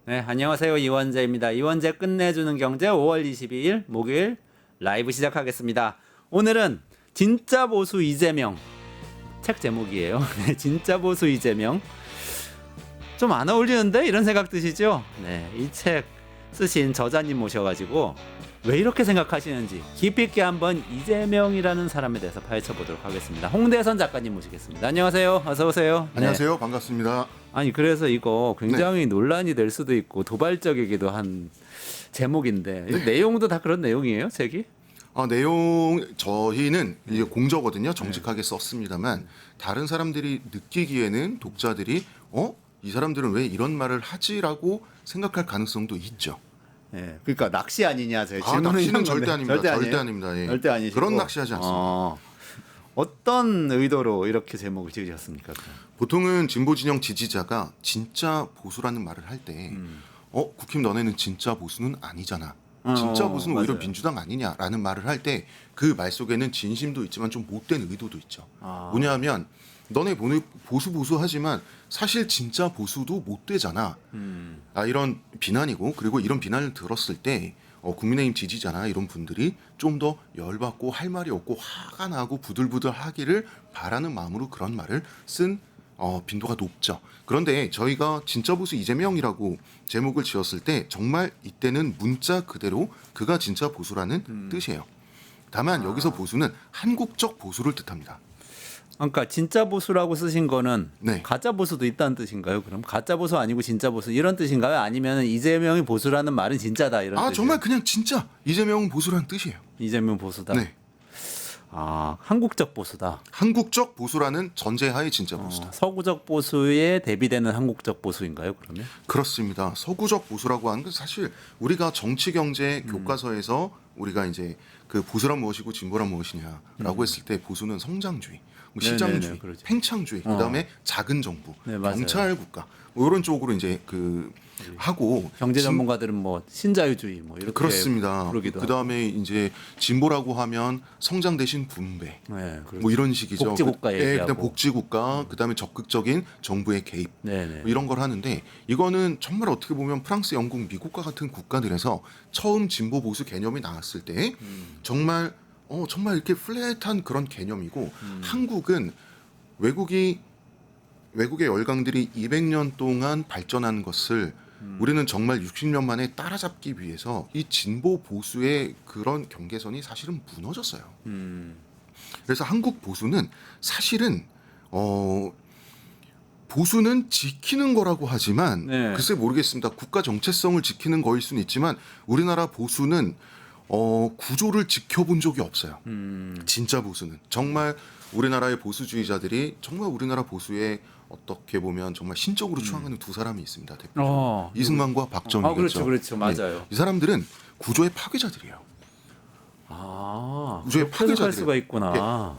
네, 안녕하세요. 이원재입니다. 이원재 끝내주는 경제 5월 22일 목요일 라이브 시작하겠습니다. 오늘은 진짜 보수 이재명 책 제목이에요. 네, 진짜 보수 이재명 좀 안 어울리는데 이런 생각 드시죠? 네, 이 책 쓰신 저자님 모셔가지고 왜 이렇게 생각하시는지 깊이 있게 한번 이재명이라는 사람에 대해서 파헤쳐 보도록 하겠습니다. 홍대선 작가님 모시겠습니다. 안녕하세요. 어서 오세요. 안녕하세요. 네. 반갑습니다. 아니 그래서 이거 굉장히 논란이 될 수도 있고 도발적이기도 한 제목인데 내용도 다 그런 내용이에요, 책이? 내용 저희는 이게 공저거든요. 정직하게 썼습니다만 다른 사람들이 느끼기에는 독자들이 이 사람들은 왜 이런 말을 하지라고 생각할 가능성도 있죠. 네, 그러니까 낚시 아니냐 제 질문은 낚시는 이런 절대 건데. 아닙니다. 절대 아니에요? 아닙니다. 예. 절대 아니시고 그런 낚시하지 않습니다. 어떤 의도로 이렇게 제목을 지으셨습니까? 보통은 진보 진영 지지자가 진짜 보수라는 말을 할 때 국힘 너네는 진짜 보수는 아니잖아. 진짜 보수는 오히려 맞아요. 민주당 아니냐라는 말을 할 때 그 말 속에는 진심도 있지만 좀 못된 의도도 있죠. 뭐냐면 너네 보수 하지만 사실 진짜 보수도 못 되잖아. 이런 비난이고, 그리고 이런 비난을 들었을 때 국민의힘 지지자나 이런 분들이 좀 더 열받고 할 말이 없고 화가 나고 부들부들 하기를 바라는 마음으로 그런 말을 쓴 빈도가 높죠. 그런데 저희가 진짜 보수 이재명이라고 제목을 지었을 때 정말 이때는 문자 그대로 그가 진짜 보수라는 뜻이에요. 다만 여기서 보수는 한국적 보수를 뜻합니다. 그러니까 진짜 보수라고 쓰신 거는 네. 가짜 보수도 있다는 뜻인가요? 그럼 가짜 보수 아니고 진짜 보수 이런 뜻인가요? 아니면 이재명이 보수라는 말은 진짜다 이런 뜻이에요? 정말 그냥 진짜 이재명은 보수라는 뜻이에요. 이재명 보수다. 네. 한국적 보수다. 한국적 보수라는 전제하에 진짜 보수다. 서구적 보수에 대비되는 한국적 보수인가요? 그러면? 그렇습니다. 서구적 보수라고 하는 건 사실 우리가 정치 경제 교과서에서 우리가 이제 그 보수란 무엇이고 진보란 무엇이냐라고 했을 때 보수는 성장주의, 시장주의, 네네네, 그렇죠. 팽창주의, 그다음에 작은 정부, 네, 맞아요. 경찰 국가 이런 쪽으로 이제 하고 경제 전문가들은 뭐 신자유주의 뭐 이렇게 그렇습니다. 부르기도 그다음에 이제 진보라고 하면 성장 대신 분배, 하고. 네, 그렇죠. 뭐 이런 식이죠. 복지국가 얘기하고. 그다음 복지국가, 그다음에 적극적인 정부의 개입, 네네. 뭐 이런 걸 하는데 이거는 정말 어떻게 보면 프랑스, 영국, 미국과 같은 국가들에서 처음 진보 보수 개념이 나왔을 때 정말 이렇게 플랫한 그런 개념이고 한국은 외국의 열강들이 200년 동안 발전한 것을 우리는 정말 60년 만에 따라잡기 위해서 이 진보 보수의 그런 경계선이 사실은 무너졌어요. 그래서 한국 보수는 사실은 보수는 지키는 거라고 하지만 네. 글쎄 모르겠습니다. 국가 정체성을 지키는 거일 수는 있지만 우리나라 보수는 구조를 지켜본 적이 없어요. 진짜 보수는 정말 우리나라의 보수주의자들이 정말 우리나라 보수에 어떻게 보면 정말 신적으로 추앙하는 두 사람이 있습니다. 대표적으로 이승만과 박정희겠죠. 그렇죠. 맞아요. 이 사람들은 구조의 파괴자들이에요. 구조의 그렇게 할 파괴자들이에요. 수가 있구나.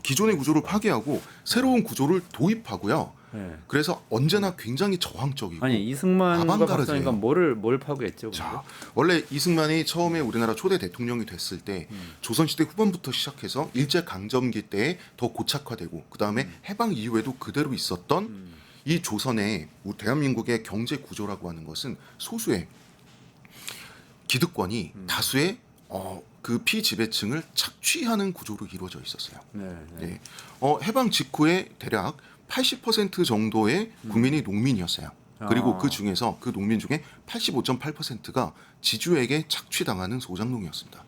기존의 구조를 파괴하고 새로운 구조를 도입하고요. 네. 그래서 언제나 굉장히 저항적이고 아니 이승만과 아방가르드예요. 박정희가 뭘 파괴했죠? 자, 원래 이승만이 처음에 우리나라 초대 대통령이 됐을 때 조선시대 후반부터 시작해서 일제강점기 때에 더 고착화되고 그 다음에 해방 이후에도 그대로 있었던 이 조선의 대한민국의 경제 구조라고 하는 것은 소수의 기득권이 다수의 그 피지배층을 착취하는 구조로 이루어져 있었어요. 네. 해방 직후에 대략 80% 정도의 국민이 농민이었어요. 그리고 그 중에서 그 농민 중에 85.8%가 지주에게 착취당하는 소장농이었습니다.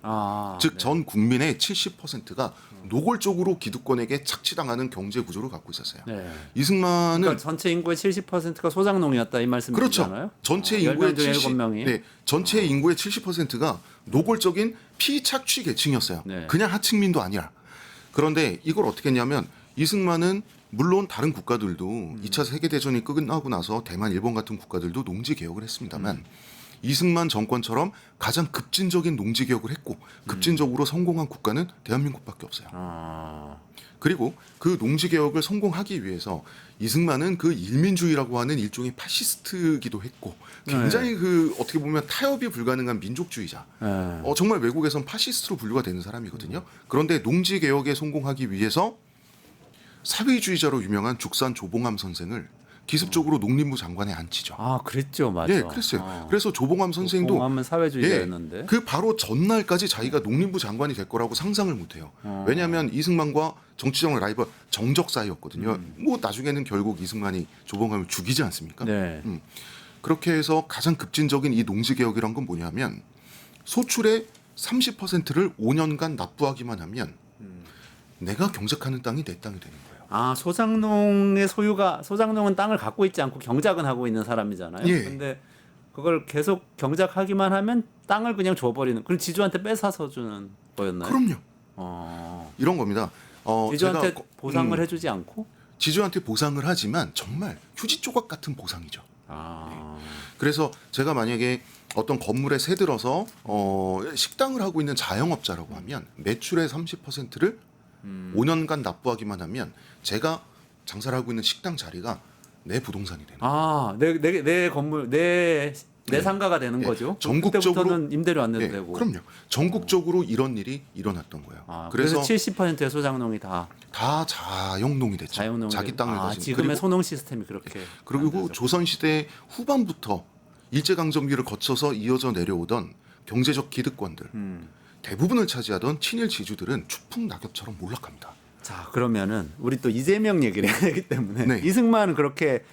즉 전 국민의 70%가 노골적으로 기득권에게 착취당하는 경제 구조를 갖고 있었어요. 네. 이승만은 그러니까 전체 인구의 70%가 소장농이었다 이 말씀이시잖아요. 그렇죠. 전체 인구의 7명이. 네, 전체 인구의 70%가 노골적인 피착취 계층이었어요. 네. 그냥 하층민도 아니라. 그런데 이걸 어떻게 했냐면 이승만은 물론 다른 국가들도 2차 세계대전이 끝나고 나서 대만, 일본 같은 국가들도 농지 개혁을 했습니다만 이승만 정권처럼 가장 급진적인 농지 개혁을 했고 급진적으로 성공한 국가는 대한민국밖에 없어요. 그리고 그 농지 개혁을 성공하기 위해서 이승만은 그 일민주의라고 하는 일종의 파시스트기도 했고 굉장히 어떻게 보면 타협이 불가능한 민족주의자. 정말 외국에선 파시스트로 분류가 되는 사람이거든요. 그런데 농지 개혁에 성공하기 위해서 사회주의자로 유명한 죽산 조봉암 선생을 기습적으로 농림부 장관에 앉히죠. 아, 그랬죠, 맞아. 예, 그랬어요. 그래서 조봉암 선생도 봉암은 사회주의자였는데. 그 바로 전날까지 자기가 농림부 장관이 될 거라고 상상을 못해요. 왜냐하면 이승만과 정치적 라이벌 정적 사이였거든요. 뭐 나중에는 결국 이승만이 조봉암을 죽이지 않습니까? 네. 그렇게 해서 가장 급진적인 이 농지 개혁이란 건 뭐냐면 소출의 30%를 5년간 납부하기만 하면 내가 경작하는 땅이 내 땅이 되는 거예요. 아, 소장농의 소장농은 땅을 갖고 있지 않고 경작은 하고 있는 사람이잖아요. 예. 근데 그걸 계속 경작하기만 하면 땅을 그냥 줘버리는. 그럼 지주한테 뺏어서 주는 거였나요? 그럼요. 어. 이런 겁니다. 지주한테 제가 보상을 해주지 않고. 지주한테 보상을 하지만 정말 휴지 조각 같은 보상이죠. 아. 그래서 제가 만약에 어떤 건물에 새들어서 식당을 하고 있는 자영업자라고 하면 매출의 30%를 5년간 납부하기만 하면 제가 장사를 하고 있는 식당 자리가 내 부동산이 되는 거예요. 아, 내 건물 내 네. 상가가 되는 예, 거죠. 전국적으로 그때부터는 임대료 안 내도 예, 되고. 그럼요. 전국적으로 이런 일이 일어났던 거예요. 아, 그래서 그래서 70%의 소장농이 다 다 자영농이 됐죠. 자영농이 자기 되고. 땅을 아, 가진. 지금의 소농 시스템이 그렇게. 그리고 만들어졌고. 조선시대 후반부터 일제강점기를 거쳐서 이어져 내려오던 경제적 기득권들 대부분을 차지하던 친일 지주들은 추풍낙엽처럼 몰락합니다. 자, 그러면은 우리 또 이재명 얘기를 해야 되기 때문에 네. 이승만은 그렇게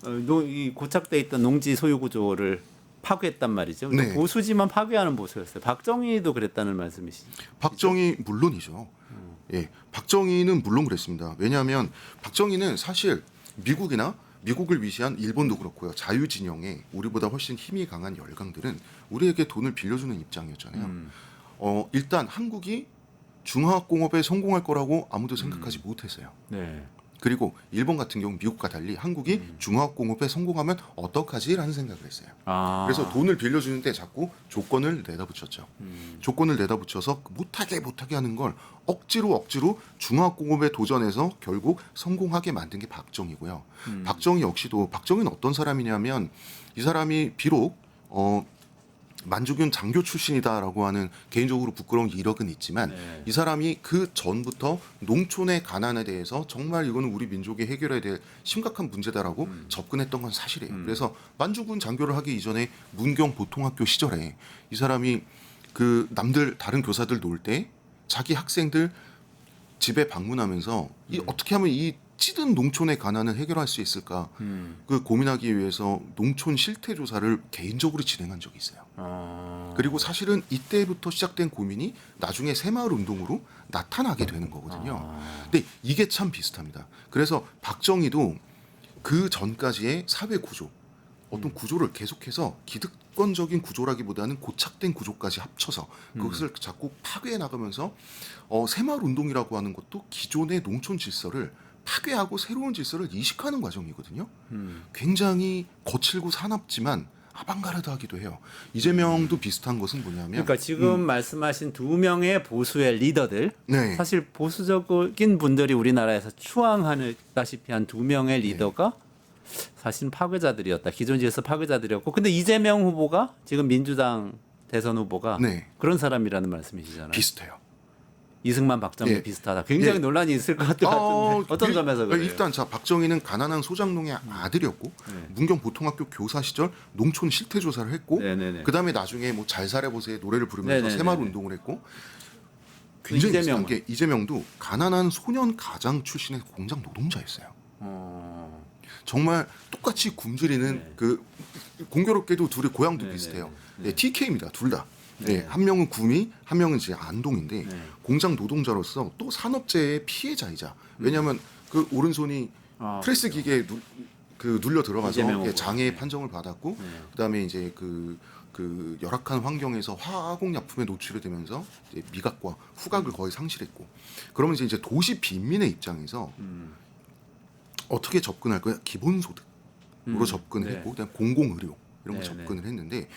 이 고착돼 있던 농지 소유 구조를 파괴했단 말이죠. 네. 보수지만 파괴하는 보수였어요. 박정희도 그랬다는 말씀이시죠? 박정희 물론이죠. 예, 박정희는 물론 그랬습니다. 왜냐하면 박정희는 사실 미국을 위시한 일본도 그렇고요. 자유진영에 우리보다 훨씬 힘이 강한 열강들은 우리에게 돈을 빌려주는 입장이었잖아요. 일단 한국이 중화학공업에 성공할 거라고 아무도 생각하지 못했어요. 네. 그리고 일본 같은 경우 미국과 달리 한국이 중화학공업에 성공하면 어떡하지라는 생각을 했어요. 아. 그래서 돈을 빌려주는데 자꾸 조건을 내다붙였죠. 조건을 내다붙여서 못하게 하는 걸 억지로 중화학공업에 도전해서 결국 성공하게 만든 게 박정희고요. 박정희 역시도 박정희는 어떤 사람이냐면 이 사람이 비록 만주군 장교 출신이다라고 하는 개인적으로 부끄러운 이력은 있지만 네. 이 사람이 그 전부터 농촌의 가난에 대해서 정말 이거는 우리 민족이 해결해야 될 심각한 문제다라고 접근했던 건 사실이에요. 그래서 만주군 장교를 하기 이전에 문경 보통학교 시절에 이 사람이 그 다른 교사들 놀 때 자기 학생들 집에 방문하면서 이 어떻게 하면 이 찌든 농촌의 가난을 해결할 수 있을까 그 고민하기 위해서 농촌 실태 조사를 개인적으로 진행한 적이 있어요. 아. 그리고 사실은 이때부터 시작된 고민이 나중에 새마을 운동으로 나타나게 되는 거거든요. 근데 이게 참 비슷합니다. 그래서 박정희도 그 전까지의 사회 구조, 어떤 구조를 계속해서 기득권적인 구조라기보다는 고착된 구조까지 합쳐서 그것을 자꾸 파괴해 나가면서 새마을 운동이라고 하는 것도 기존의 농촌 질서를 파괴하고 새로운 질서를 이식하는 과정이거든요. 굉장히 거칠고 사납지만 아방가르드하기도 해요. 이재명도 비슷한 것은 뭐냐면 그러니까 지금 말씀하신 두 명의 보수의 리더들, 네. 사실 보수적인 분들이 우리나라에서 추앙하다시피 한 두 명의 리더가 사실 파괴자들이었다. 기존 질서 파괴자들이었고, 근데 이재명 후보가 지금 민주당 대선 후보가 네. 그런 사람이라는 말씀이시잖아요. 비슷해요. 이승만 박정희 예. 비슷하다. 굉장히 예. 논란이 있을 것 같은데 어떤 점에서 그래요? 일단 자 박정희는 가난한 소장농의 아들이었고 문경 보통학교 교사 시절 농촌 실태 조사를 했고 네네네. 그다음에 나중에 뭐 잘 살아보세요 노래를 부르면서 네네네네. 새마을 운동을 했고 굉장히 이재명은? 비슷한 게 이재명도 가난한 소년 가장 출신의 공장 노동자였어요. 정말 똑같이 굶주리는 네. 그 공교롭게도 둘이 고향도 네네. 비슷해요. 네. TK입니다. 둘 다. 네. 한 명은 구미, 한 명은 이제 안동인데 네. 공장 노동자로서 또 산업재해의 피해자이자 왜냐하면 그 오른손이 아, 프레스 기계에 눌려 들어가서 이재명 후보. 장애 네. 판정을 받았고 네. 그다음에 이제 그 열악한 환경에서 화학약품에 노출이 되면서 이제 미각과 후각을 거의 상실했고 그러면서 이제 도시 빈민의 입장에서 어떻게 접근할 거야? 기본소득으로 접근을 네. 했고 그다음 공공의료 이런 거 네, 접근을 했는데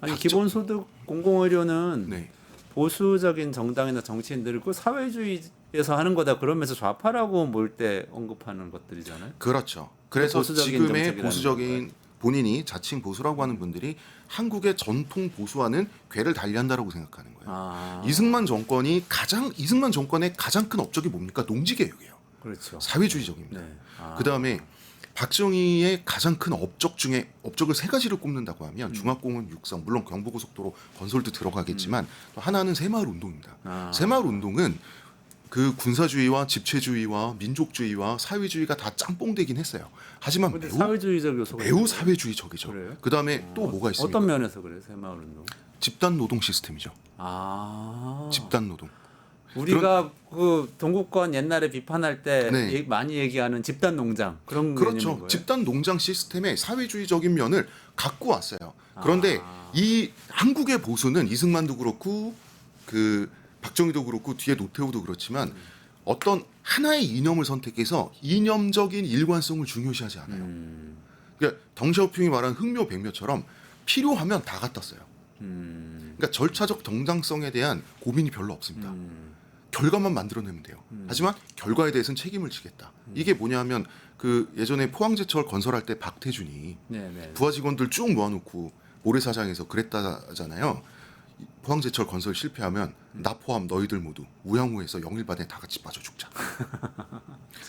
아니 기본소득 공공의료는 네. 보수적인 정당이나 정치인들이 그 사회주의에서 하는 거다 그러면서 좌파라고 몰 때 언급하는 것들이잖아요. 그렇죠. 그래서 보수적인 지금의 정책이라는 보수적인 본인이 자칭 보수라고 하는 분들이 한국의 전통 보수와는 궤를 달리한다라고 생각하는 거예요. 아, 이승만 정권의 가장 큰 업적이 뭡니까? 농지 개혁이에요. 그렇죠. 사회주의적입니다. 네. 아. 그다음에 박정희의 가장 큰 업적 중에 업적을 세 가지를 꼽는다고 하면 중화공원 육성, 물론 경부고속도로 건설도 들어가겠지만 또 하나는 새마을 운동입니다. 새마을 운동은 그 군사주의와 집체주의와 민족주의와 사회주의가 다 짬뽕되긴 했어요. 하지만 근데 사회주의적 요소가 매우 있나요? 사회주의적이죠. 그래요? 그다음에 또 뭐가 있습니까? 어떤 면에서 그래요, 새마을 운동? 집단 노동 시스템이죠. 집단 노동. 우리가 그 동구권 옛날에 비판할 때 네. 많이 얘기하는 집단 농장 그런 개념인 그렇죠. 거예요? 집단 농장 시스템의 사회주의적인 면을 갖고 왔어요. 그런데 이 한국의 보수는 이승만도 그렇고 그 박정희도 그렇고 뒤에 노태우도 그렇지만 어떤 하나의 이념을 선택해서 이념적인 일관성을 중요시하지 않아요. 그러니까 덩샤오핑이 말한 흥묘백묘처럼 필요하면 다 갖다 써요. 그러니까 절차적 정당성에 대한 고민이 별로 없습니다. 결과만 만들어내면 돼요. 하지만 결과에 대해서는 책임을 지겠다. 이게 뭐냐면 그 예전에 포항제철 건설할 때 박태준이 네네. 부하 직원들 쭉 모아놓고 모래사장에서 그랬다잖아요. 포항제철 건설 실패하면 나 포함 너희들 모두 우양호에서 영일반에 다 같이 빠져 죽자.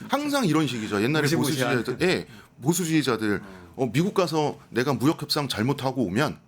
항상 이런 식이죠. 옛날에 무시무시한. 보수주의자들 미국 가서 내가 무역 협상 잘못하고 오면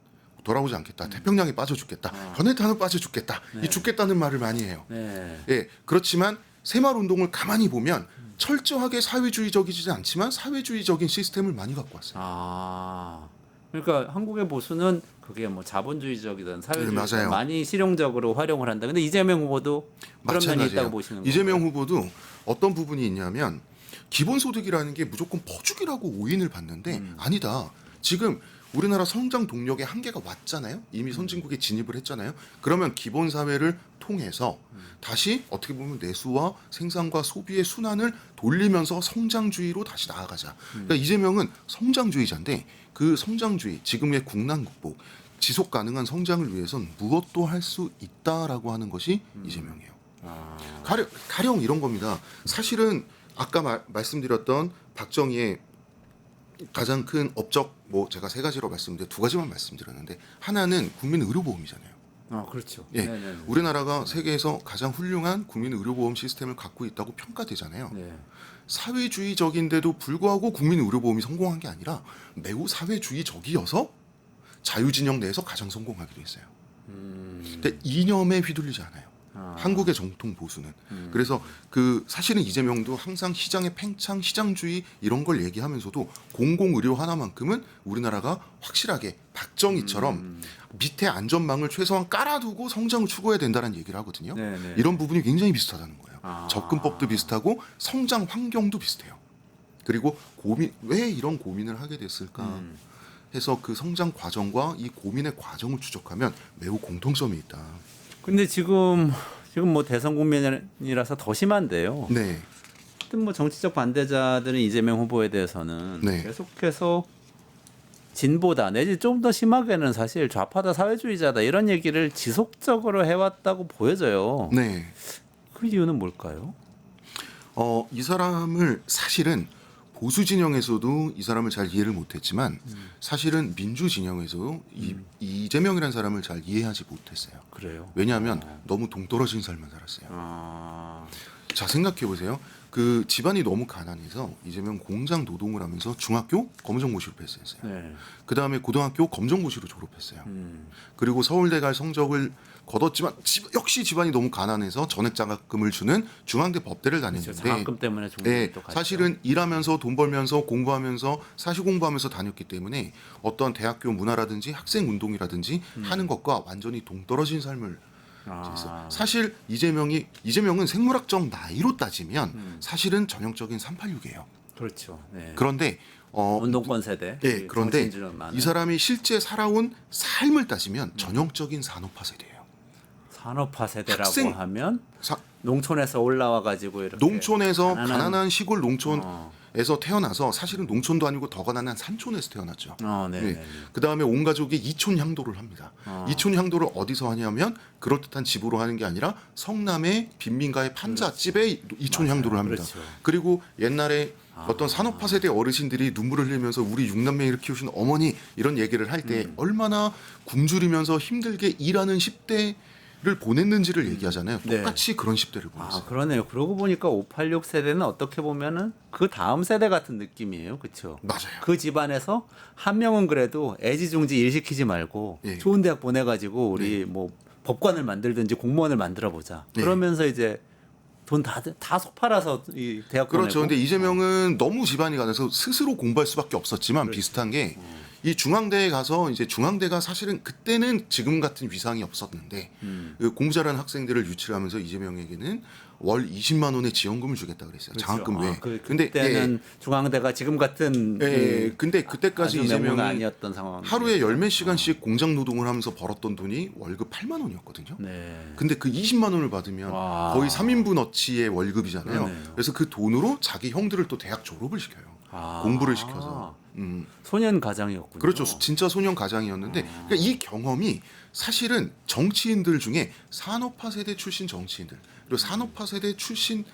돌아오지 않겠다. 태평양에 빠져 죽겠다. 변해탄은 빠져 죽겠다. 이 죽겠다는 말을 많이 해요. 네. 예, 그렇지만 새마을 운동을 가만히 보면 철저하게 사회주의적이지 않지만 사회주의적인 시스템을 많이 갖고 왔어요. 그러니까 한국의 보수는 그게 뭐 자본주의적이든 사회주의든 맞아요. 많이 실용적으로 활용을 한다. 근데 이재명 후보도 그런 면이 마찬가지예요. 있다고 보시는 거예요? 이재명 후보도 어떤 부분이 있냐면 기본소득이라는 게 무조건 퍼주기라고 오인을 받는데 아니다. 지금 우리나라 성장 동력의 한계가 왔잖아요. 이미 선진국에 진입을 했잖아요. 그러면 기본 사회를 통해서 다시 어떻게 보면 내수와 생산과 소비의 순환을 돌리면서 성장주의로 다시 나아가자. 그러니까 이재명은 성장주의자인데 그 성장주의, 지금의 국난 극복, 지속 가능한 성장을 위해선 무엇도 할 수 있다라고 하는 것이 이재명이에요. 가령 이런 겁니다. 사실은 아까 말씀드렸던 박정희의 가장 큰 업적 뭐 제가 세 가지로 말씀드려 두 가지만 말씀드렸는데 하나는 국민 의료보험이잖아요. 그렇죠. 예, 네네네. 우리나라가 세계에서 가장 훌륭한 국민 의료보험 시스템을 갖고 있다고 평가되잖아요. 네. 사회주의적인데도 불구하고 국민 의료보험이 성공한 게 아니라 매우 사회주의적이어서 자유진영 내에서 가장 성공하기도 했어요. 근데 이념에 휘둘리지 않아요. 한국의 정통 보수는. 그래서 그 사실은 이재명도 항상 시장의 팽창, 시장주의 이런 걸 얘기하면서도 공공의료 하나만큼은 우리나라가 확실하게 박정희처럼 밑에 안전망을 최소한 깔아두고 성장을 추구해야 된다는 얘기를 하거든요. 네네. 이런 부분이 굉장히 비슷하다는 거예요. 접근법도 비슷하고 성장 환경도 비슷해요. 그리고 왜 이런 고민을 하게 됐을까 해서 그 성장 과정과 이 고민의 과정을 추적하면 매우 공통점이 있다. 근데 지금 뭐 대선 국면이라서 더 심한데요. 네. 하여튼 뭐 정치적 반대자들은 이재명 후보에 대해서는 네. 계속해서 진보다 내지 좀 더 심하게는 사실 좌파다 사회주의자다 이런 얘기를 지속적으로 해왔다고 보여져요. 네. 그 이유는 뭘까요? 이 사람을 사실은 보수 진영에서도 이 사람을 잘 이해를 못했지만 사실은 민주 진영에서도 이재명이라는 사람을 잘 이해하지 못했어요. 그래요. 왜냐하면 너무 동떨어진 삶을 살았어요. 자, 생각해 보세요. 그 집안이 너무 가난해서 이재명 공장 노동을 하면서 중학교 검정고시로 패스했어요. 네. 그 다음에 고등학교 검정고시로 졸업했어요. 그리고 서울대 갈 성적을 거뒀지만 역시 집안이 너무 가난해서 전액 장학금을 주는 중앙대 법대를 다녔는데 장학금 때문에 중국에 또 갔죠. 사실은 일하면서 돈 벌면서 공부하면서 사시 공부하면서 다녔기 때문에 어떤 대학교 문화라든지 학생 운동이라든지 하는 것과 완전히 동떨어진 삶을 지냈어요. 사실 이재명은 생물학적 나이로 따지면 사실은 전형적인 386이에요. 그렇죠. 네. 그런데 운동권 세대. 예, 그런데 정치인들은 많은. 이 사람이 실제 살아온 삶을 따지면 전형적인 산업화 세대예요. 산업화 세대라고 학생- 하면 농촌에서 올라와 가지고 이렇게 농촌에서 가난한- 가난한 시골 농촌에서 태어나서 사실은 농촌도 아니고 더 가난한 산촌에서 태어났죠. 네. 네. 그 다음에 온 가족이 이촌 향도를 합니다. 이촌 향도를 어디서 하냐면 그럴듯한 집으로 하는 게 아니라 성남의 빈민가의 판잣집에 이촌 향도를 합니다. 그렇죠. 그리고 옛날에 어떤 산업화 세대 어르신들이 눈물을 흘리면서 우리 6남매를 키우신 어머니 이런 얘기를 할 때 얼마나 굶주리면서 힘들게 일하는 10대 보냈는지를 얘기하잖아요. 네. 똑같이 그런 10대를 보냈어요. 아, 그러네요. 그러고 보니까 586 세대는 어떻게 보면은 그 다음 세대 같은 느낌이에요. 그렇죠? 맞아요. 그 집안에서 한 명은 그래도 애지중지 일 시키지 말고 예. 좋은 대학 보내가지고 우리 뭐 법관을 만들든지 공무원을 만들어 보자. 네. 그러면서 이제 돈 다 속팔아서 이 대학 그렇죠. 보내고. 근데 이재명은 너무 집안이 가난해서 스스로 공부할 수밖에 없었지만 비슷한 게 이 중앙대에 가서 이제 중앙대가 사실은 그때는 지금 같은 위상이 없었는데 그 공부 잘하는 학생들을 유치를 하면서 이재명에게는 월 20만 원의 지원금을 주겠다 그랬어요. 그렇죠. 장학금 외에. 근데 그때는 중앙대가 지금 같은 근데 그때까지 아주 명문은 이재명이 아니었던 상황. 하루에 열 몇 시간씩 공장 노동을 하면서 벌었던 돈이 월급 8만 원이었거든요. 네. 근데 그 20만 원을 받으면 와. 거의 3인분 어치의 월급이잖아요. 그러네요. 그래서 그 돈으로 자기 형들을 또 대학 졸업을 시켜요. 아. 공부를 시켜서. 소년 가장이었군요. 그렇죠. 진짜 소년 가장이었는데 그러니까 이 경험이 사실은 정치인들 중에 산업화 세대 출신 정치인들 그리고 산업화 세대 출신인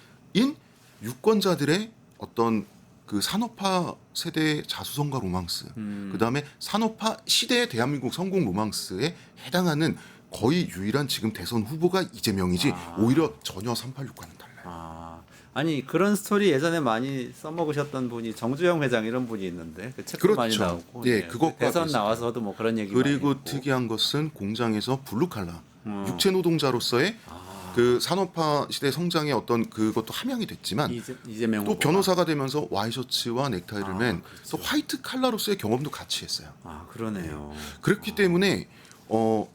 유권자들의 어떤 그 산업화 세대 자수성가 로망스 그다음에 산업화 시대의 대한민국 성공 로망스에 해당하는 거의 유일한 지금 대선 후보가 이재명이지 오히려 전혀 386과는 달라요. 아니 그런 스토리 예전에 많이 써먹으셨던 분이 정주영 회장 이런 분이 있는데 그 책도 그렇죠. 많이 나오고 예, 그것과 대선 비슷해요. 나와서도 뭐 그런 얘기 그리고 많이 했고. 특이한 것은 공장에서 블루칼라 육체 노동자로서의 그 산업화 시대 성장의 어떤 그것도 함양이 됐지만 이재명 또 후보가. 변호사가 되면서 와이셔츠와 넥타이를 맨 또 그렇죠. 화이트 칼라로서의 경험도 같이 했어요. 그러네요. 그렇기 때문에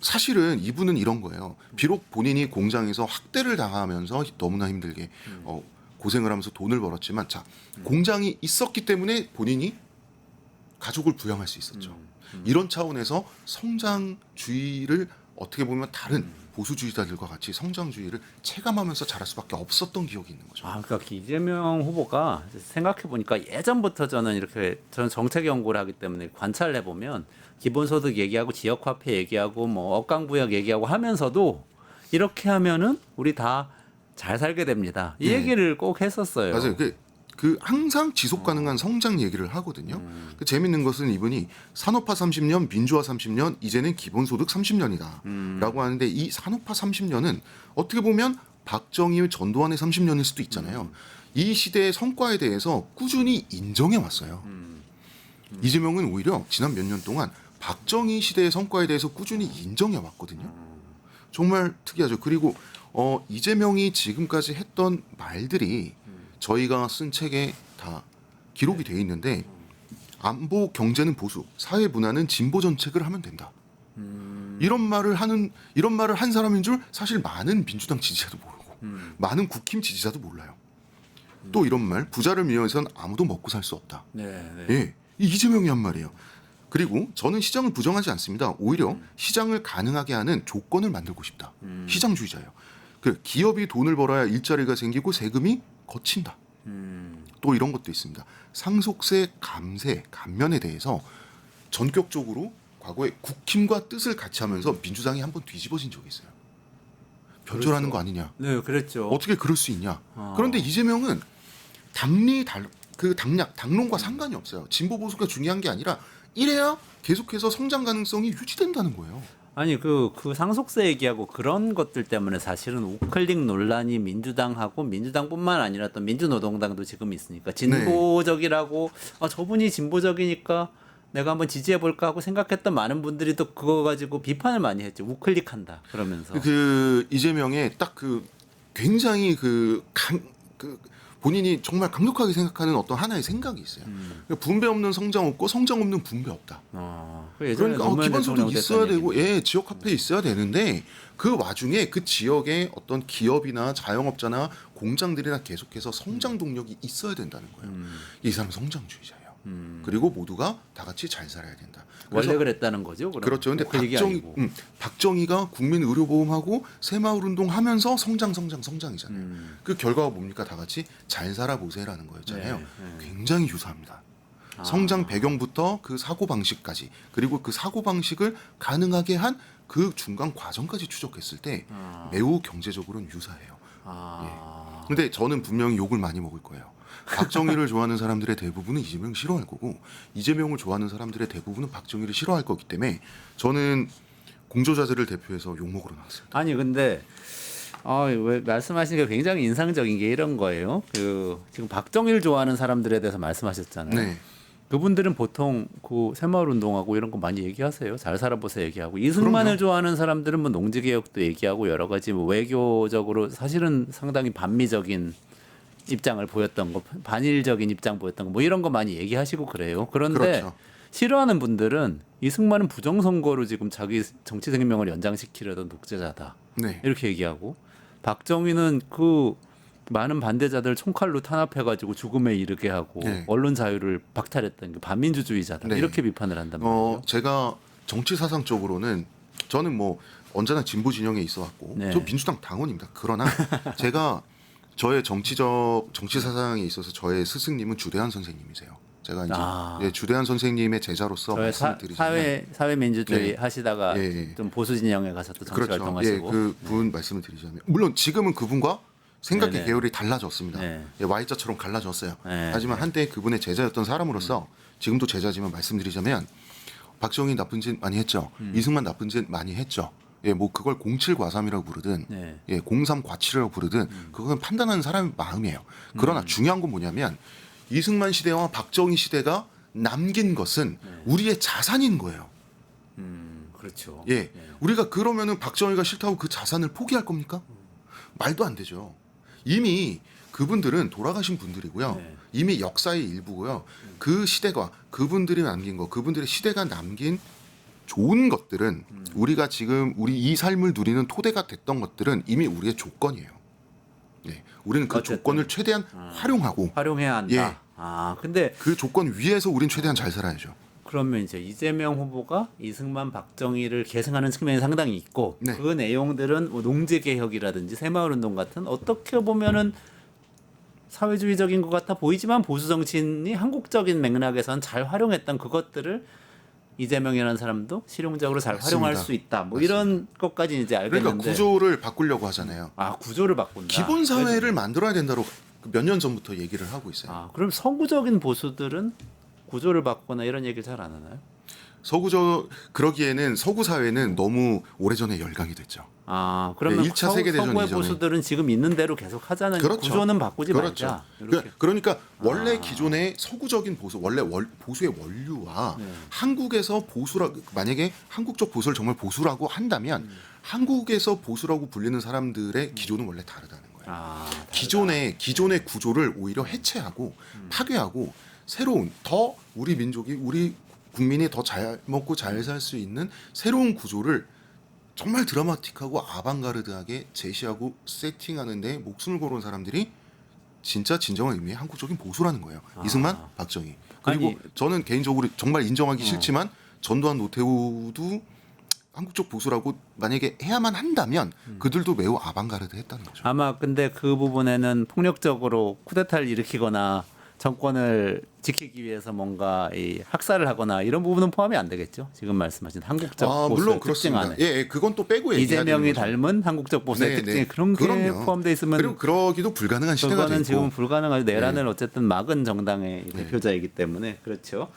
사실은 이분은 이런 거예요. 비록 본인이 공장에서 학대를 당하면서 너무나 힘들게 고생을 하면서 돈을 벌었지만 자 공장이 있었기 때문에 본인이 가족을 부양할 수 있었죠. 이런 차원에서 성장주의를 어떻게 보면 다른 보수주의자들과 같이 성장주의를 체감하면서 자랄 수밖에 없었던 기억이 있는 거죠. 그러니까 이재명 후보가 생각해 보니까 예전부터 저는 정책 연구를 하기 때문에 관찰을 해보면 기본소득 얘기하고 지역화폐 얘기하고 뭐 억강부역 얘기하고 하면서도 이렇게 하면은 우리 다 잘 살게 됩니다. 이 네. 얘기를 꼭 했었어요. 맞아요. 그 항상 지속 가능한 성장 얘기를 하거든요. 그 재밌는 것은 이분이 산업화 30년, 민주화 30년, 이제는 기본소득 30년이다라고 하는데 이 산업화 30년은 어떻게 보면 박정희, 전두환의 30년일 수도 있잖아요. 이 시대의 성과에 대해서 꾸준히 인정해 왔어요. 이재명은 오히려 지난 몇 년 동안 박정희 시대의 성과에 대해서 꾸준히 인정해 왔거든요. 정말 특이하죠. 그리고 이재명이 지금까지 했던 말들이 저희가 쓴 책에 다 기록이 돼 있는데 안보 경제는 보수, 사회 문화는 진보 정책을 하면 된다. 이런 말을 한 사람인 줄 사실 많은 민주당 지지자도 모르고 많은 국힘 지지자도 몰라요. 또 이런 말, 부자를 위해서는 아무도 먹고 살 수 없다. 네. 예, 이 이재명이 한 말이에요. 그리고 저는 시장을 부정하지 않습니다. 오히려 시장을 가능하게 하는 조건을 만들고 싶다. 시장주의자예요. 그 기업이 돈을 벌어야 일자리가 생기고 세금이 거친다. 또 이런 것도 있습니다. 상속세 감세 감면에 대해서 전격적으로 과거에 국힘과 뜻을 같이 하면서 민주당이 한번 뒤집어진 적이 있어요. 변절하는 거 아니냐. 네, 그랬죠. 어떻게 그럴 수 있냐. 그런데 이재명은 당론과 상관이 없어요. 진보 보수가 중요한 게 아니라 이래야 계속해서 성장 가능성이 유지된다는 거예요. 아니 그 상속세 얘기하고 그런 것들 때문에 사실은 우클릭 논란이 민주당하고 민주당뿐만 아니라 또 민주노동당도 지금 있으니까 진보적이라고 저분이 진보적이니까 내가 한번 지지해 볼까 하고 생각했던 많은 분들이 또 그거 가지고 비판을 많이 했죠. 우클릭한다 그러면서. 그 이재명의 딱 그 굉장히 본인이 정말 강력하게 생각하는 어떤 하나의 생각이 있어요. 분배 없는 성장 없고 성장 없는 분배 없다. 그러니까 기본소득 있어야 되고 지역 화폐 있어야 되는데 그 와중에 그 지역의 어떤 기업이나 자영업자나 공장들이나 계속해서 성장 동력이 있어야 된다는 거예요. 이 사람은 성장주의자예요. 그리고 모두가 다 같이 잘 살아야 된다. 원래 그랬다는 거죠. 그럼? 그렇죠. 근데 그 박정희가 국민 의료보험하고 새마을 운동하면서 성장이잖아요. 그 결과가 뭡니까? 다 같이 잘 살아보세요라는 거였잖아요. 굉장히 유사합니다. 성장 배경부터 그 사고 방식까지 그리고 그 사고 방식을 가능하게 한 그 중간 과정까지 추적했을 때 매우 경제적으로는 유사해요. 근데 저는 분명히 욕을 많이 먹을 거예요. 박정희를 좋아하는 사람들의 대부분은 이재명을 싫어할 거고 이재명을 좋아하는 사람들의 대부분은 박정희를 싫어할 거기 때문에 저는 공조자들을 대표해서 욕먹으러 나왔습니다. 아니 근데 왜 말씀하신 게 굉장히 인상적인 게 이런 거예요. 그 지금 박정희를 좋아하는 사람들에 대해서 말씀하셨잖아요. 네. 그분들은 보통 그 새마을 운동하고 이런 거 많이 얘기하세요. 잘 살아보세요 얘기하고 이승만을 그럼요. 좋아하는 사람들은 뭐 농지개혁도 얘기하고 여러 가지 뭐 외교적으로 사실은 상당히 반미적인 입장을 보였던 거, 반일적인 입장 보였던 거 뭐 이런 거 많이 얘기하시고 그래요. 그런데 그렇죠. 싫어하는 분들은 이승만은 부정선거로 지금 자기 정치 생명을 연장시키려던 독재자다 네. 이렇게 얘기하고 박정희는 그 많은 반대자들 총칼로 탄압해가지고 죽음에 이르게 하고 네. 언론 자유를 박탈했던 그 반민주주의자다 네. 이렇게 비판을 한단 말이에요. 제가 정치 사상적으로는 저는 뭐 언제나 진보 진영에 있어왔고 네. 저 민주당 당원입니다. 그러나 제가 저의 정치 사상에 있어서 저의 스승님은 주대한 선생님이세요. 제가 이제 예, 주대한 선생님의 제자로서 저의 말씀을 드리자면 사회민주주의 네. 하시다가 예. 좀 보수 진영에 가서 또 정치 그렇죠. 예, 활동하시고 그분 말씀을 드리자면 물론 지금은 그분과 생각의 네네. 계열이 달라졌습니다. 네. 예, Y자처럼 갈라졌어요. 네. 하지만 한때 그분의 제자였던 사람으로서 지금도 제자지만 말씀드리자면 박정희 나쁜 짓 많이 했죠. 이승만 나쁜 짓 많이 했죠. 예, 뭐 그걸 07과삼이라고 부르든 네. 예, 03과칠이라고 부르든 그건 판단하는 사람의 마음이에요. 그러나 중요한 건 뭐냐면 이승만 시대와 박정희 시대가 남긴 것은 우리의 자산인 거예요. 그렇죠. 예, 우리가 그러면은 박정희가 싫다고 그 자산을 포기할 겁니까? 말도 안 되죠. 이미 그분들은 돌아가신 분들이고요. 네. 이미 역사의 일부고요. 그 시대가 그분들이 남긴 거, 그분들의 시대가 남긴 좋은 것들은 우리가 지금 우리 이 삶을 누리는 토대가 됐던 것들은 이미 우리의 조건이에요. 네, 우리는 그 어쨌든. 조건을 최대한 활용하고 활용해야 한다. 예. 근데 그 조건 위에서 우린 최대한 잘 살아야죠. 그러면 이제 이재명 후보가 이승만, 박정희를 계승하는 측면이 상당히 있고 네. 그 내용들은 뭐 농지개혁이라든지 새마을운동 같은 어떻게 보면은 사회주의적인 것 같아 보이지만 보수 정치인이 한국적인 맥락에선 잘 활용했던 그것들을 이재명이라는 사람도 실용적으로 잘 활용할 맞습니다. 수 있다. 뭐 맞습니다. 이런 것까지 이제 그러니까 알겠는데 구조를 바꾸려고 하잖아요. 구조를 바꾼다. 기본 사회를 만들어야 된다고 몇 년 전부터 얘기를 하고 있어요. 그럼 서구적인 보수들은 구조를 바꾸거나 이런 얘기를 잘 안 하나요? 그러기에는 서구 사회는 너무 오래전에 열강이 됐죠. 그러면 네, 1차 세계대전 서구의 이전에. 보수들은 지금 있는 대로 계속 하자는 그렇죠. 구조는 바꾸지 그렇죠. 말자. 이렇게. 그러니까 원래 기존의 서구적인 보수, 원래 보수의 원류와 한국에서 만약에 한국적 보수를 정말 보수라고 한다면 한국에서 보수라고 불리는 사람들의 기조는 원래 다르다는 거예요. 기존의 구조를 오히려 해체하고 파괴하고 새로운 더 우리 민족이 우리 국민이 더 잘 먹고 잘 살 수 있는 새로운 구조를 정말 드라마틱하고 아방가르드하게 제시하고 세팅하는데 목숨을 걸어온 사람들이 진짜 진정한 의미의 한국적인 보수라는 거예요. 이승만, 박정희. 그리고 아니, 저는 개인적으로 정말 인정하기 싫지만 전두환, 노태우도 한국적 보수라고 만약에 해야만 한다면 그들도 매우 아방가르드 했다는 거죠. 아마 근데 그 부분에는 폭력적으로 쿠데타를 일으키거나 정권을 지키기 위해서 뭔가 이 학살을 하거나 이런 부분은 포함이 안 되겠죠. 지금 말씀하신 한국적 보수의 물론 특징 그렇습니다. 안에. 예, 그건 또 빼고 얘기해야 되는 이재명이 거죠. 닮은 한국적 보수의 네, 특징이 네. 그런 게 그럼요. 포함되어 있으면 그리고 그러기도 불가능한 시대가 그거는 되고 지금 불가능하죠. 내란을 어쨌든 막은 정당의 대표자이기 때문에 그렇죠.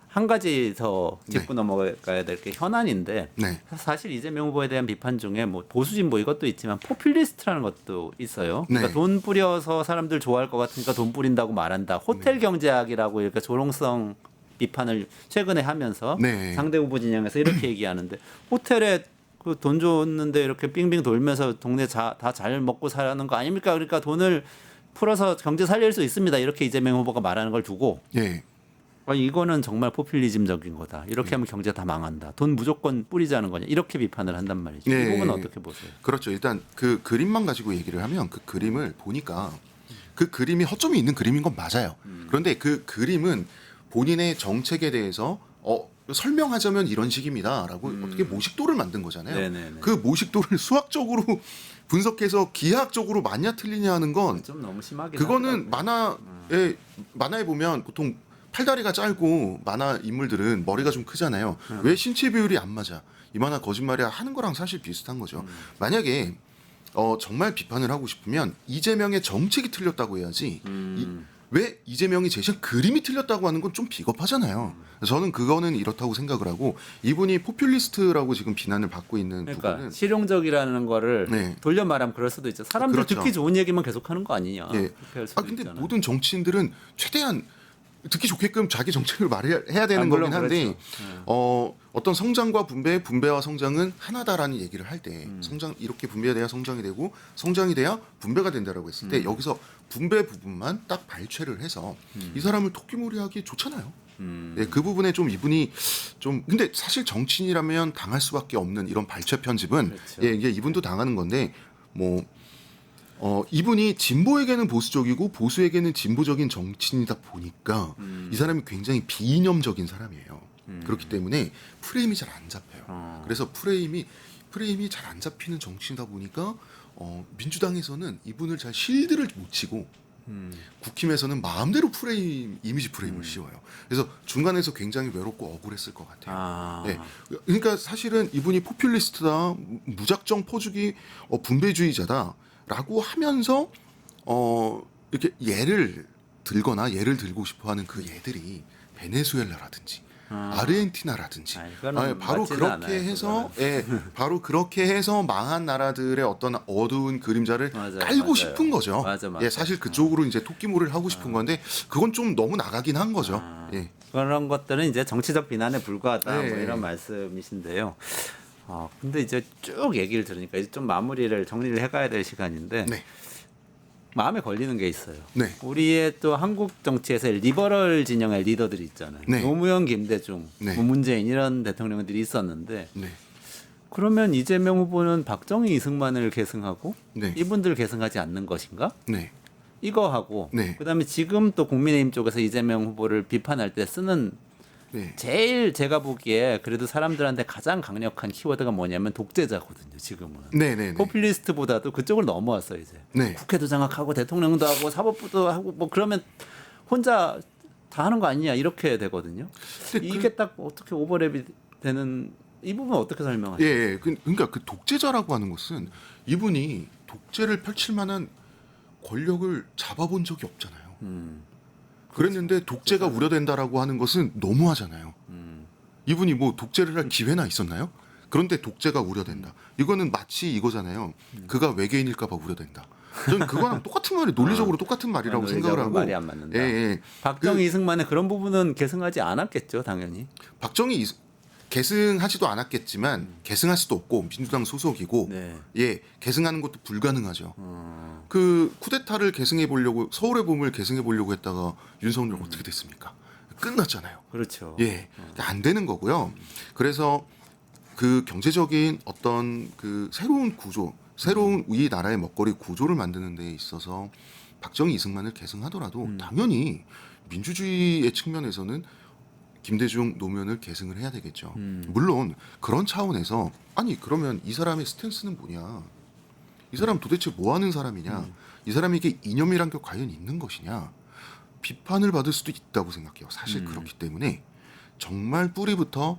한 가지 더 짚고 넘어가야 될 게 현안인데 네. 사실 이재명 후보에 대한 비판 중에 뭐 보수 진보 이것도 있지만 포퓰리스트라는 것도 있어요. 그러니까 네. 돈 뿌려서 사람들 좋아할 것 같으니까 돈 뿌린다고 말한다. 호텔 경제학이라고 이렇게 조롱성 비판을 최근에 하면서 네. 상대 후보 진영에서 이렇게 얘기하는데 호텔에 그 돈 줬는데 이렇게 빙빙 돌면서 동네 다 잘 먹고 사는 거 아닙니까? 그러니까 돈을 풀어서 경제 살릴 수 있습니다. 이렇게 이재명 후보가 말하는 걸 두고 예. 이거는 정말 포퓰리즘적인 거다. 이렇게 하면 경제 다 망한다. 돈 무조건 뿌리자는 거냐. 이렇게 비판을 한단 말이죠. 이 부분은 어떻게 보세요? 그렇죠. 일단 그 그림만 가지고 얘기를 하면 그 그림을 보니까 그 그림이 허점이 있는 그림인 건 맞아요. 그런데 그 그림은 본인의 정책에 대해서 설명하자면 이런 식입니다라고 어떻게 모식도를 만든 거잖아요. 네네네. 그 모식도를 수학적으로 분석해서 기하학적으로 맞냐 틀리냐 하는 건 좀 너무 심하게 그거는 만화에 보면 보통 팔다리가 짧고 만화 인물들은 머리가 좀 크잖아요. 왜 신체 비율이 안 맞아? 이 만화 거짓말이야 하는 거랑 사실 비슷한 거죠. 만약에 정말 비판을 하고 싶으면 이재명의 정책이 틀렸다고 해야지. 왜 이재명이 제시한 그림이 틀렸다고 하는 건 좀 비겁하잖아요. 저는 그거는 이렇다고 생각을 하고 이분이 포퓰리스트라고 지금 비난을 받고 있는 그러니까 부분은 실용적이라는 거를 네. 돌려 말하면 그럴 수도 있죠. 사람들 그렇죠. 듣기 좋은 얘기만 계속하는 거 아니냐. 예. 그렇게 할 수도 근데 있잖아요. 모든 정치인들은 최대한 듣기 좋게끔 자기 정책을 말해야 되는 물론 거긴 한데 그렇죠. 어떤 성장과 분배와 성장은 하나다라는 얘기를 할 때 음. 성장 이렇게 분배돼야 성장이 되고 성장이 돼야 분배가 된다라고 했을 때 여기서 분배 부분만 딱 발췌를 해서 이 사람을 토끼몰이하기 좋잖아요. 예, 그 부분에 좀 이분이 좀 근데 사실 정치인이라면 당할 수밖에 없는 이런 발췌 편집은 그렇죠. 예, 이게 이분도 당하는 건데 뭐 이분이 진보에게는 보수적이고 보수에게는 진보적인 정치인이다 보니까 이 사람이 굉장히 비이념적인 사람이에요. 그렇기 때문에 프레임이 잘 안 잡혀요. 그래서 프레임이 잘 안 잡히는 정치인이다 보니까 민주당에서는 이분을 잘 실드를 못 치고 국힘에서는 마음대로 이미지 프레임을 씌워요. 그래서 중간에서 굉장히 외롭고 억울했을 것 같아요. 네. 그러니까 사실은 이분이 포퓰리스트다, 무작정 퍼주기 분배주의자다라고 하면서 이렇게 예를 들고 싶어하는 그 예들이 베네수엘라라든지 아르헨티나라든지 이거는 바로 맞지는 그렇게 않아요, 해서 바로 그렇게 해서 망한 나라들의 어떤 어두운 그림자를 맞아요, 깔고 맞아요. 싶은 거죠. 맞아. 예, 사실 그쪽으로 이제 토끼몰이를 하고 싶은 건데 그건 좀 너무 나가긴 한 거죠. 예. 그런 것들은 이제 정치적 비난에 불과하다 네. 뭐 이런 말씀이신데요. 근데 이제 쭉 얘기를 들으니까 이제 좀 마무리를 정리를 해가야 될 시간인데 네. 마음에 걸리는 게 있어요. 네. 우리의 또 한국 정치에서 리버럴 진영의 리더들이 있잖아요. 네. 노무현, 김대중, 네. 뭐 문재인 이런 대통령들이 있었는데 네. 그러면 이재명 후보는 박정희, 이승만을 계승하고 네. 이분들 계승하지 않는 것인가? 네. 이거 하고 네. 그다음에 지금 또 국민의힘 쪽에서 이재명 후보를 비판할 때 쓰는 네. 제일 제가 보기에 그래도 사람들한테 가장 강력한 키워드가 뭐냐면 독재자거든요. 지금은 네. 네. 포퓰리스트보다도 그쪽을 넘어왔어요. 이제 네. 국회도 장악하고 대통령도 하고 사법부도 하고 뭐 그러면 혼자 다 하는 거 아니냐 이렇게 되거든요. 근데 이게 딱 어떻게 오버랩이 되는 이 부분 어떻게 설명하세요? 예. 그러니까 그 독재자라고 하는 것은 이분이 독재를 펼칠 만한 권력을 잡아본 적이 없잖아요. 그랬는데 독재가 우려된다라고 하는 것은 너무하잖아요. 이분이 뭐 독재를 할 기회나 있었나요? 그런데 독재가 우려된다. 이거는 마치 이거잖아요. 그가 외계인일까봐 우려된다. 저는 그거랑 똑같은 말이 논리적으로 똑같은 말이라고 생각을 하고. 말이 안 맞는다. 예. 박정희, 이승만의 그런 부분은 계승하지 않았겠죠, 당연히. 박정희 계승하지도 않았겠지만 계승할 수도 없고 민주당 소속이고 네. 예 계승하는 것도 불가능하죠. 그 쿠데타를 계승해 보려고 서울의 봄을 계승해 보려고 했다가 윤석열 어떻게 됐습니까? 끝났잖아요. 그렇죠. 예, 안 되는 거고요. 그래서 그 경제적인 어떤 그 새로운 구조, 새로운 이 나라의 먹거리 구조를 만드는 데 있어서 박정희, 이승만을 계승하더라도 당연히 민주주의의 측면에서는 김대중, 노무현을 계승을 해야 되겠죠. 물론 그런 차원에서 아니 그러면 이 사람의 스탠스는 뭐냐? 이 사람 도대체 뭐 하는 사람이냐? 이 사람에게 이념이란 게 과연 있는 것이냐? 비판을 받을 수도 있다고 생각해요. 사실 그렇기 때문에 정말 뿌리부터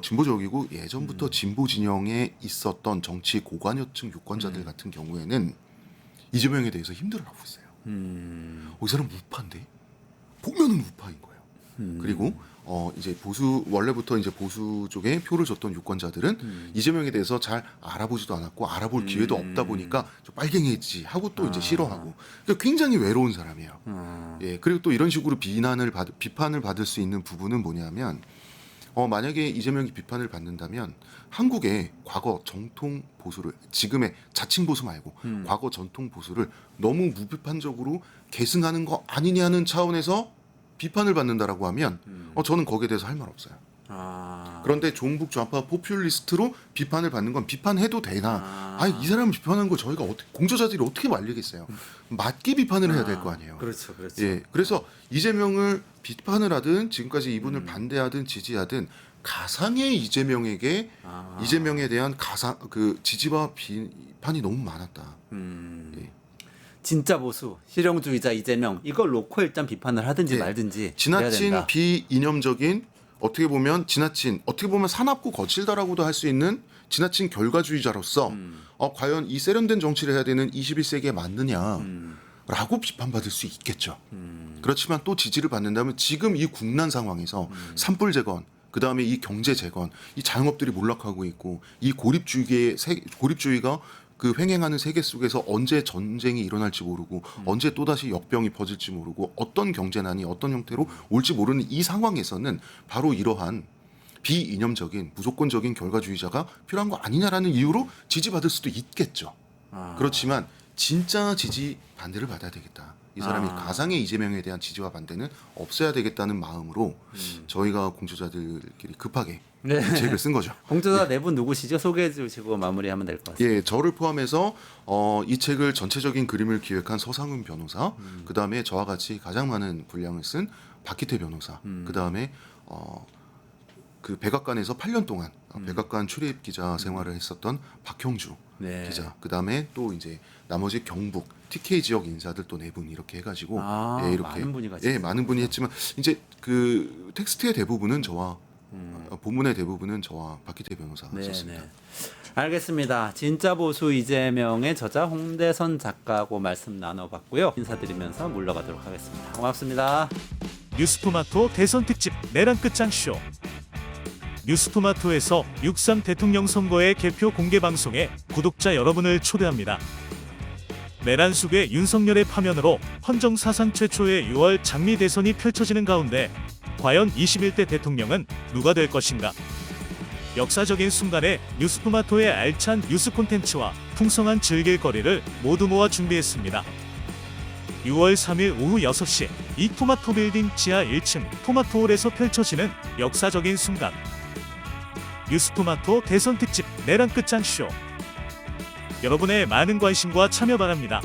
진보적이고 예전부터 진보 진영에 있었던 정치 고관여층 유권자들 같은 경우에는 이재명에 대해서 힘들어하고 있어요. 이 사람 우파인데 보면은 우파인 거예요. 그리고 이제 원래부터 이제 보수 쪽에 표를 줬던 유권자들은 이재명에 대해서 잘 알아보지도 않았고 알아볼 기회도 없다 보니까 좀 빨갱이지 하고 또 이제 싫어하고 그러니까 굉장히 외로운 사람이에요. 예, 그리고 또 이런 식으로 비판을 받을 수 있는 부분은 뭐냐면 만약에 이재명이 비판을 받는다면 한국의 과거 정통 보수를 지금의 자칭 보수 말고 과거 전통 보수를 너무 무비판적으로 계승하는 거 아니냐는 차원에서 비판을 받는다라고 하면 저는 거기에 대해서 할 말 없어요. 그런데 종북 좌파 포퓰리스트로 비판을 받는 건 비판해도 되나? 이 사람을 비판하는 걸 저희가 공저자들이 어떻게 말리겠어요? 맞게 비판을 해야 될 거 아니에요. 그렇죠. 예, 그래서 이재명을 비판을 하든 지금까지 이분을 반대하든 지지하든 가상의 이재명에게 이재명에 대한 지지와 비판이 너무 많았다. 예. 진짜 보수, 실용주의자 이재명 이걸 놓고 일단 비판을 하든지 예. 말든지 해야 지나친 된다. 비이념적인 어떻게 보면 사납고 거칠다라고도 할 수 있는 지나친 결과주의자로서 과연 이 세련된 정치를 해야 되는 21세기에 맞느냐 라고 비판받을 수 있겠죠. 그렇지만 또 지지를 받는다면 지금 이 국난 상황에서 산불 재건, 그 다음에 이 경제 재건, 이 자영업들이 몰락하고 있고 이 고립주의가 그 횡행하는 세계 속에서 언제 전쟁이 일어날지 모르고 언제 또다시 역병이 퍼질지 모르고 어떤 경제난이 어떤 형태로 올지 모르는 이 상황에서는 바로 이러한 비이념적인 무조건적인 결과주의자가 필요한 거 아니냐라는 이유로 지지받을 수도 있겠죠. 그렇지만 진짜 지지 반대를 받아야 되겠다. 이 사람이 가상의 이재명에 대한 지지와 반대는 없어야 되겠다는 마음으로 저희가 공저자들끼리 급하게 네. 책을 쓴 거죠. 공저자 네 분 누구시죠? 소개해 주시고 마무리하면 될 것 같습니다. 예, 저를 포함해서 이 책을 전체적인 그림을 기획한 서상훈 변호사, 그 다음에 저와 같이 가장 많은 분량을 쓴 박희태 변호사, 그 다음에 그 백악관에서 8년 동안 백악관 출입 기자 생활을 했었던 박형주 네. 기자, 그 다음에 또 이제 나머지 경북 TK 지역 인사들 또 네 분 이렇게 해가지고 이렇게 많은 분이 같이 많은 분이 했지만 이제 그 텍스트의 대부분은 저와 본문의 대부분은 저와 박희태 변호사가 썼습니다. 알겠습니다. 진짜 보수 이재명의 저자 홍대선 작가하고 말씀 나눠봤고요. 인사드리면서 물러가도록 하겠습니다. 고맙습니다. 뉴스토마토 대선 특집 내란 끝장쇼. 뉴스토마토에서 6.3 대통령 선거의 개표 공개 방송에 구독자 여러분을 초대합니다. 내란 속의 윤석열의 파면으로 헌정 사상 최초의 6월 장미 대선이 펼쳐지는 가운데 과연 21대 대통령은 누가 될 것인가? 역사적인 순간에 뉴스토마토의 알찬 뉴스 콘텐츠와 풍성한 즐길거리를 모두 모아 준비했습니다. 6월 3일 오후 6시 이 토마토 빌딩 지하 1층 토마토홀에서 펼쳐지는 역사적인 순간. 뉴스토마토 대선 특집 내란 끝장쇼. 여러분의 많은 관심과 참여 바랍니다.